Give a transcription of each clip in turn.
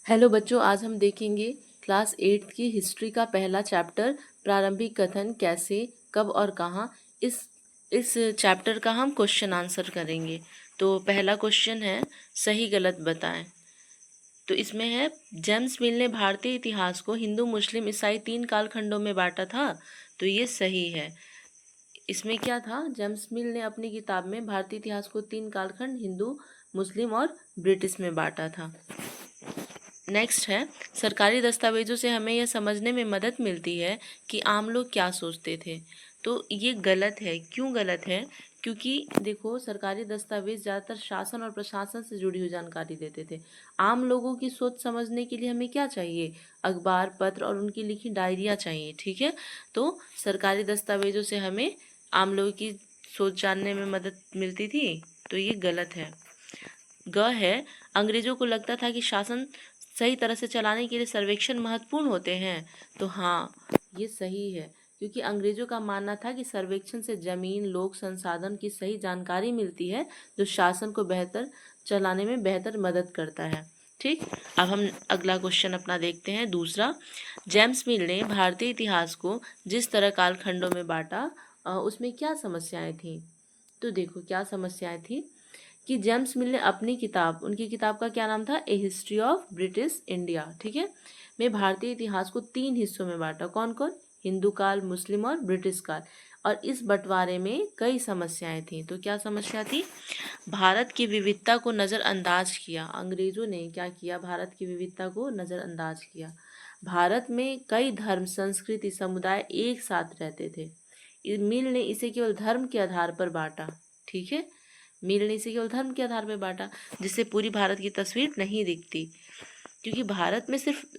Hello बच्चों, आज हम देखेंगे क्लास 8 की हिस्ट्री का पहला चैप्टर प्रारंभिक कथन कैसे कब और कहाँ। इस चैप्टर का हम क्वेश्चन आंसर करेंगे। तो पहला क्वेश्चन है सही गलत बताएं। तो इसमें है जेम्स मिल ने भारतीय इतिहास को हिंदू मुस्लिम ईसाई 3 कालखंडों में बांटा था। तो ये सही है। इसमें क्या था, जेम्स मिल ने अपनी किताब में भारतीय इतिहास को 3 कालखंड हिंदू मुस्लिम और ब्रिटिश में बांटा था। नेक्स्ट है सरकारी दस्तावेजों से हमें यह समझने में मदद मिलती है कि आम लोग क्या सोचते थे। तो ये गलत है। क्यों गलत है? क्योंकि देखो, सरकारी दस्तावेज ज़्यादातर शासन और प्रशासन से जुड़ी हुई जानकारी देते थे। आम लोगों की सोच समझने के लिए हमें क्या चाहिए? अखबार, पत्र और उनकी लिखी डायरियाँ चाहिए। ठीक है, तो सरकारी दस्तावेजों से हमें आम लोगों की सोच जानने में मदद मिलती थी। तो ये गलत है। ग है अंग्रेजों को लगता था कि शासन सही तरह से चलाने के लिए सर्वेक्षण महत्वपूर्ण होते हैं। तो हाँ, ये सही है, क्योंकि अंग्रेजों का मानना था कि सर्वेक्षण से जमीन, लोक संसाधन की सही जानकारी मिलती है, जो शासन को बेहतर चलाने में बेहतर मदद करता है। ठीक, अब हम अगला क्वेश्चन अपना देखते हैं। दूसरा, जेम्स मिल ने भारतीय इतिहास को जिस तरह कालखंडों में बांटा, उसमें क्या समस्याएं थीं? तो देखो, क्या समस्याएं थी कि जेम्स मिल ने अपनी किताब, उनकी किताब का क्या नाम था, ए हिस्ट्री ऑफ ब्रिटिश इंडिया, ठीक है, में भारतीय इतिहास को 3 हिस्सों में बांटा। कौन कौन? हिंदू काल, मुस्लिम और ब्रिटिश काल। और इस बंटवारे में कई समस्याएं थी। तो क्या समस्या थी? भारत की विविधता को नज़रअंदाज किया। अंग्रेजों ने क्या किया? भारत की विविधता को नज़रअंदाज किया। भारत में कई धर्म, संस्कृति, समुदाय एक साथ रहते थे। मिल ने इसे केवल धर्म के आधार पर बांटा। ठीक है, मिल ने इसे केवल धर्म के आधार पर बांटा, जिससे पूरी भारत की तस्वीर नहीं दिखती। क्योंकि भारत में सिर्फ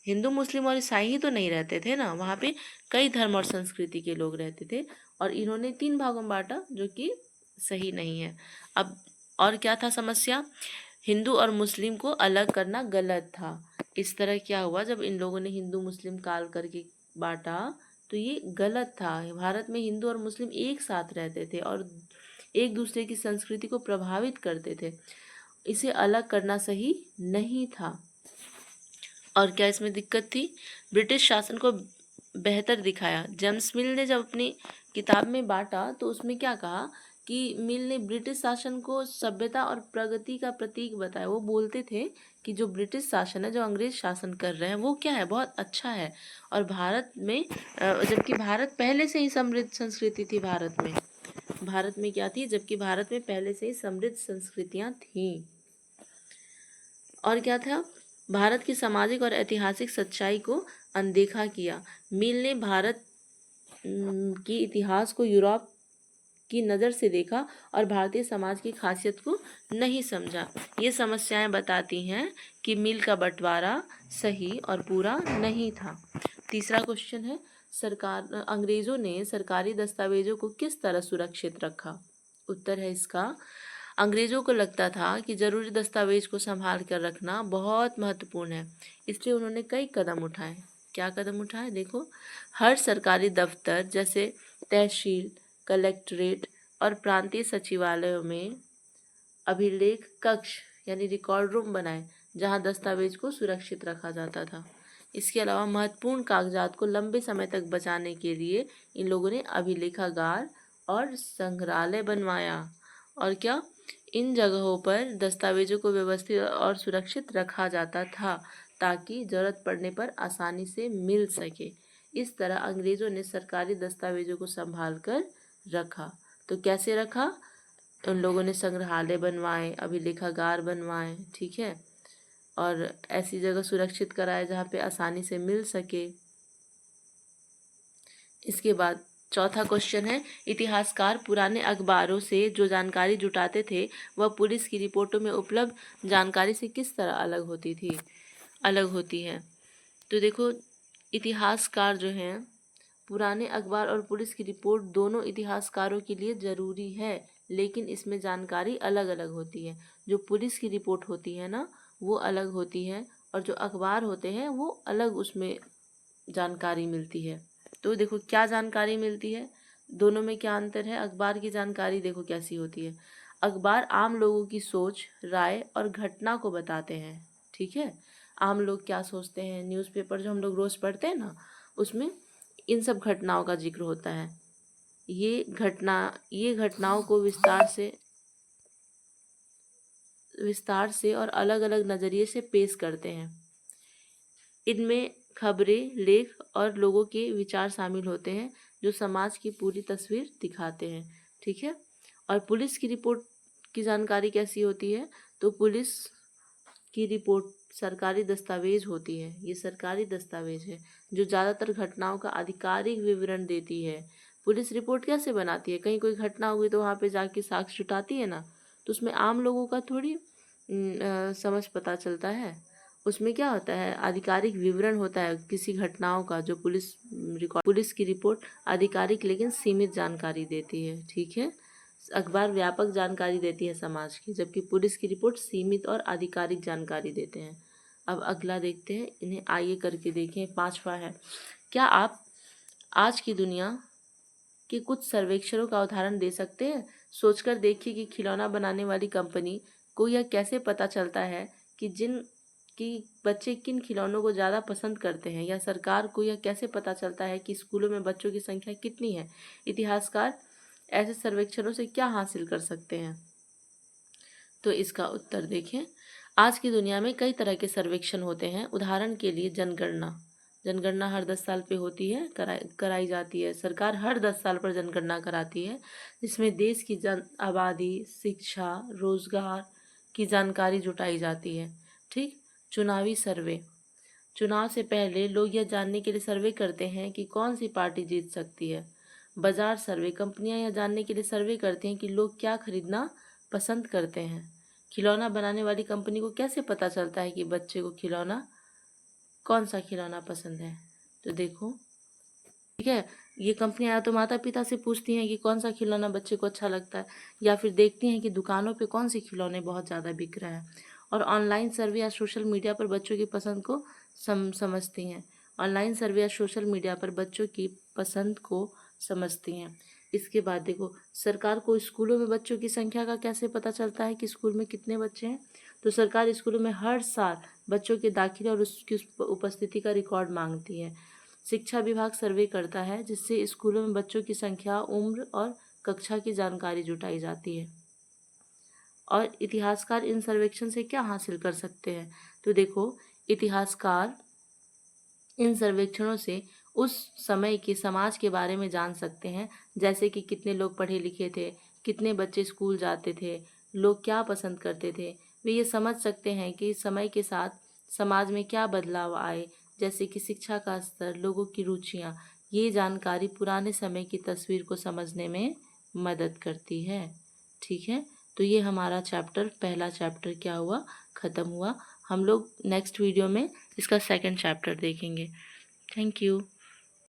हिंदू, मुस्लिम और ईसाई ही तो नहीं रहते थे ना, वहाँ पे कई धर्म और संस्कृति के लोग रहते थे। और इन्होंने 3 भागों में बांटा, जो कि सही नहीं है। अब और क्या था समस्या? हिंदू और मुस्लिम को अलग करना गलत था। इस तरह क्या हुआ, जब इन लोगों ने हिंदू मुस्लिम काल करके बांटा, तो ये गलत था। भारत में हिंदू और मुस्लिम एक साथ रहते थे और एक दूसरे की संस्कृति को प्रभावित करते थे। इसे अलग करना सही नहीं था। और क्या इसमें दिक्कत थी? ब्रिटिश शासन को बेहतर दिखाया। जेम्स मिल ने जब अपनी किताब में बांटा, तो उसमें क्या कहा कि मिल ने ब्रिटिश शासन को सभ्यता और प्रगति का प्रतीक बताया। वो बोलते थे कि जो ब्रिटिश शासन है, जो अंग्रेज शासन कर रहे हैं, वो क्या है, बहुत अच्छा है। और भारत में जबकि भारत पहले से ही समृद्ध संस्कृति थी। भारत में क्या थी? जबकि भारत में पहले से ही समृद्ध संस्कृतियाँ थीं। और क्या था? भारत की सामाजिक और ऐतिहासिक सच्चाई को अनदेखा किया। मिल ने भारत की इतिहास को यूरोप की नज़र से देखा और भारतीय समाज की खासियत को नहीं समझा। ये समस्याएं बताती हैं कि मिल का बंटवारा सही और पूरा नहीं था। तीसरा क्वेश्चन है, अंग्रेजों ने सरकारी दस्तावेजों को किस तरह सुरक्षित रखा? उत्तर है इसका, अंग्रेजों को लगता था कि जरूरी दस्तावेज को संभाल कर रखना बहुत महत्वपूर्ण है, इसलिए उन्होंने कई कदम उठाए। क्या कदम उठाए? देखो, हर सरकारी दफ्तर जैसे तहसील, कलेक्ट्रेट और प्रांतीय सचिवालयों में अभिलेख कक्ष यानी रिकॉर्ड रूम बनाए, जहां दस्तावेज को सुरक्षित रखा जाता था। इसके अलावा महत्वपूर्ण कागजात को लंबे समय तक बचाने के लिए इन लोगों ने अभिलेखागार और संग्रहालय बनवाया। और क्या, इन जगहों पर दस्तावेजों को व्यवस्थित और सुरक्षित रखा जाता था, ताकि जरूरत पड़ने पर आसानी से मिल सके। इस तरह अंग्रेजों ने सरकारी दस्तावेजों को संभाल कर रखा। तो कैसे रखा? उन लोगों ने संग्रहालय बनवाए, अभिलेखागार बनवाए, ठीक है, और ऐसी जगह सुरक्षित कराए जहाँ पे आसानी से मिल सके। इसके बाद चौथा क्वेश्चन है, इतिहासकार पुराने अखबारों से जो जानकारी जुटाते थे, वह पुलिस की रिपोर्टों में उपलब्ध जानकारी से किस तरह अलग होती है? तो देखो, इतिहासकार जो हैं, पुराने अखबार और पुलिस की रिपोर्ट दोनों इतिहासकारों के लिए ज़रूरी है, लेकिन इसमें जानकारी अलग अलग होती है। जो पुलिस की रिपोर्ट होती है ना, वो अलग होती है, और जो अखबार होते हैं वो अलग उसमें जानकारी मिलती है। तो देखो, क्या जानकारी मिलती है, दोनों में क्या अंतर है? अखबार की जानकारी देखो कैसी होती है। अखबार आम लोगों की सोच, राय और घटना को बताते हैं, ठीक है। आम लोग क्या सोचते हैं, न्यूज़पेपर जो हम लोग रोज़ पढ़ते हैं ना, उसमें इन सब घटनाओं का जिक्र होता है। ये घटनाओं को विस्तार से और अलग अलग नज़रिए से पेश करते हैं। इनमें खबरें, लेख और लोगों के विचार शामिल होते हैं जो समाज की पूरी तस्वीर दिखाते हैं। ठीक है। और पुलिस की रिपोर्ट की जानकारी कैसी होती है, तो पुलिस की रिपोर्ट सरकारी दस्तावेज होती है। ये सरकारी दस्तावेज है जो ज़्यादातर घटनाओं का आधिकारिक विवरण देती है। पुलिस रिपोर्ट कैसे बनाती है, कहीं कोई घटना हुई तो वहाँ पे जाके साक्ष्य जुटाती है ना, तो उसमें आम लोगों का थोड़ी समझ पता चलता है। उसमें क्या होता है, आधिकारिक विवरण होता है किसी घटनाओं का, जो पुलिस की रिपोर्ट आधिकारिक लेकिन सीमित जानकारी देती है। ठीक है। अखबार व्यापक जानकारी देती है समाज की, जबकि पुलिस की रिपोर्ट सीमित और आधिकारिक जानकारी देते हैं। अब अगला देखते हैं, इन्हें आइए करके देखें। 5वां है, क्या आप आज की दुनिया के कुछ सर्वेक्षणों का उदाहरण दे सकते हैं? सोचकर देखिए कि खिलौना बनाने वाली कंपनी को यह कैसे पता चलता है कि बच्चे किन खिलौनों को ज़्यादा पसंद करते हैं, या सरकार को यह कैसे पता चलता है कि स्कूलों में बच्चों की संख्या कितनी है? इतिहासकार ऐसे सर्वेक्षणों से क्या हासिल कर सकते हैं? तो इसका उत्तर देखें। आज की दुनिया में कई तरह के सर्वेक्षण होते हैं। उदाहरण के लिए जनगणना हर 10 साल पे होती है, कराई जाती है। सरकार हर 10 साल पर जनगणना कराती है, जिसमें देश की आबादी, शिक्षा, रोजगार की जानकारी जुटाई जाती है। ठीक। चुनावी सर्वे, चुनाव से पहले लोग यह जानने के लिए सर्वे करते हैं कि कौन सी पार्टी जीत सकती है। बाजार सर्वे, कंपनियां यह जानने के लिए सर्वे करती हैं कि लोग क्या खरीदना पसंद करते हैं। खिलौना बनाने वाली कंपनी को कैसे पता चलता है कि बच्चे को कौन सा खिलौना पसंद है? तो देखो, ठीक है, ये कंपनियां या तो माता पिता से पूछती हैं कि कौन सा खिलौना बच्चे को अच्छा लगता है, या फिर देखती हैं कि दुकानों पे कौन से खिलौने बहुत ज़्यादा बिक रहे हैं। और ऑनलाइन सर्वे या सोशल मीडिया पर बच्चों की पसंद को समझती हैं। ऑनलाइन सर्वे या सोशल मीडिया पर बच्चों की पसंद को समझती हैं। इसके बाद देखो, सरकार को स्कूलों में बच्चों की संख्या का कैसे पता चलता है कि स्कूल में कितने बच्चे हैं? तो सरकार स्कूलों में हर साल बच्चों के दाखिले और उसकी उपस्थिति का रिकॉर्ड मांगती है। शिक्षा विभाग सर्वे करता है, जिससे स्कूलों में बच्चों की संख्या, उम्र और कक्षा की जानकारी जुटाई जाती है। और इतिहासकार इन सर्वेक्षण से क्या हासिल कर सकते हैं? तो देखो, इतिहासकार इन सर्वेक्षणों से उस समय के समाज के बारे में जान सकते हैं, जैसे कि कितने लोग पढ़े लिखे थे, कितने बच्चे स्कूल जाते थे, लोग क्या पसंद करते थे। वे ये समझ सकते हैं कि समय के साथ समाज में क्या बदलाव आए, जैसे कि शिक्षा का स्तर, लोगों की रुचियाँ। ये जानकारी पुराने समय की तस्वीर को समझने में मदद करती है। ठीक है। तो ये हमारा पहला चैप्टर क्या हुआ, ख़त्म हुआ। हम लोग नेक्स्ट वीडियो में इसका सेकंड चैप्टर देखेंगे। Thank you.